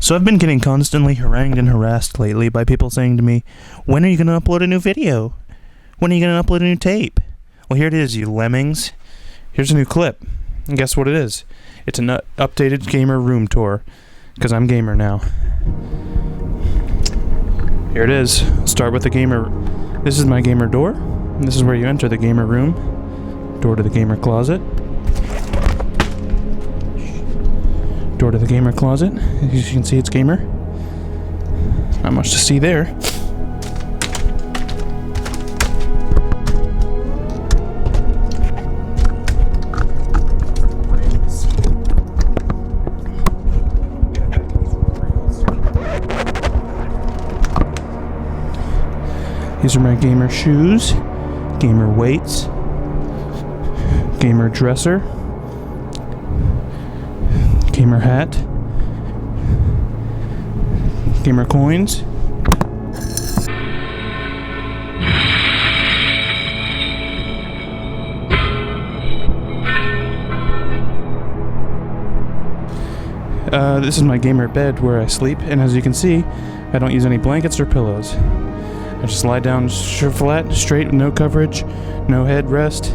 So I've been getting constantly harangued and harassed lately by people saying to me, when are you going to upload a new video? When are you going to upload a new tape? Well, here it is, you lemmings. Here's a new clip. And guess what it is? It's an updated gamer room tour. Because I'm gamer now. Here it is. I'll start with the gamer. This is my gamer door. This is where you enter the gamer room. Door to the gamer closet. Door to the gamer closet. As you can see, it's gamer. Not much to see there. These are my gamer shoes, gamer weights, gamer dresser, gamer hat, gamer coins, this is my gamer bed where I sleep, and as you can see, I don't use any blankets or pillows. I just lie down flat, straight, with no coverage, no headrest,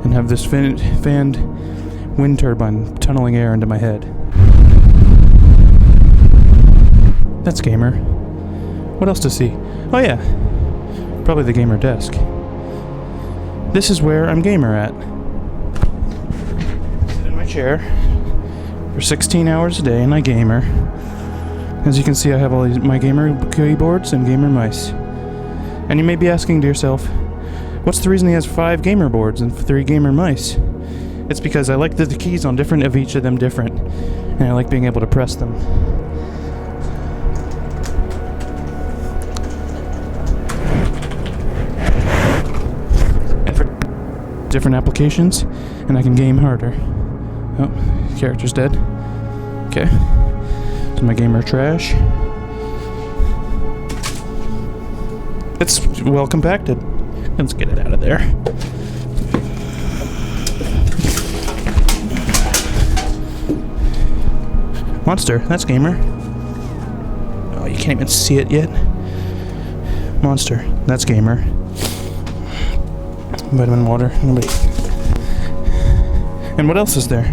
and have this fanned wind turbine tunneling air into my head. That's gamer. What else to see? Oh yeah, probably the gamer desk. This is where I'm gamer at. Sit in my chair for 16 hours a day and I gamer. As you can see, I have all my gamer keyboards and gamer mice. And you may be asking to yourself, what's the reason he has 5 gamer boards and 3 gamer mice? It's because I like the keys on different of each of them different, and I like being able to press them. And for different applications, and I can game harder. Oh, character's dead. Okay. So my gamer trash. It's well compacted. Let's get it out of there. Monster, that's gamer. Oh, you can't even see it yet. Monster, that's gamer. Vitamin water, nobody. And what else is there?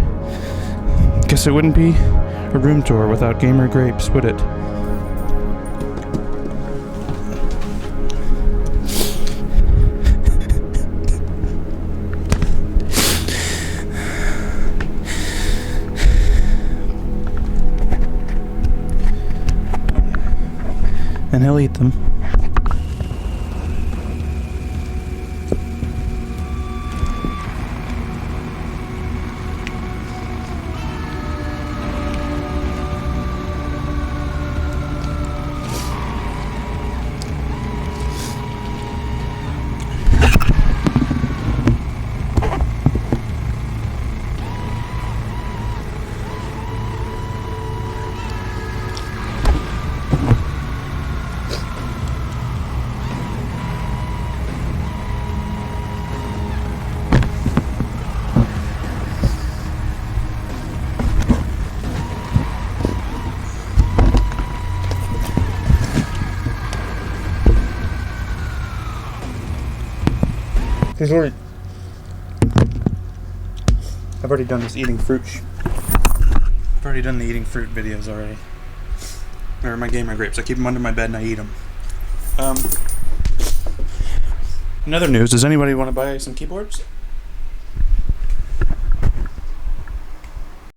Guess it wouldn't be a room tour without gamer grapes, would it? And he'll eat them. I've already done this eating fruit. I've already done the eating fruit videos already. Or my gamer grapes. I keep them under my bed and I eat them. In other news, does anybody want to buy some keyboards?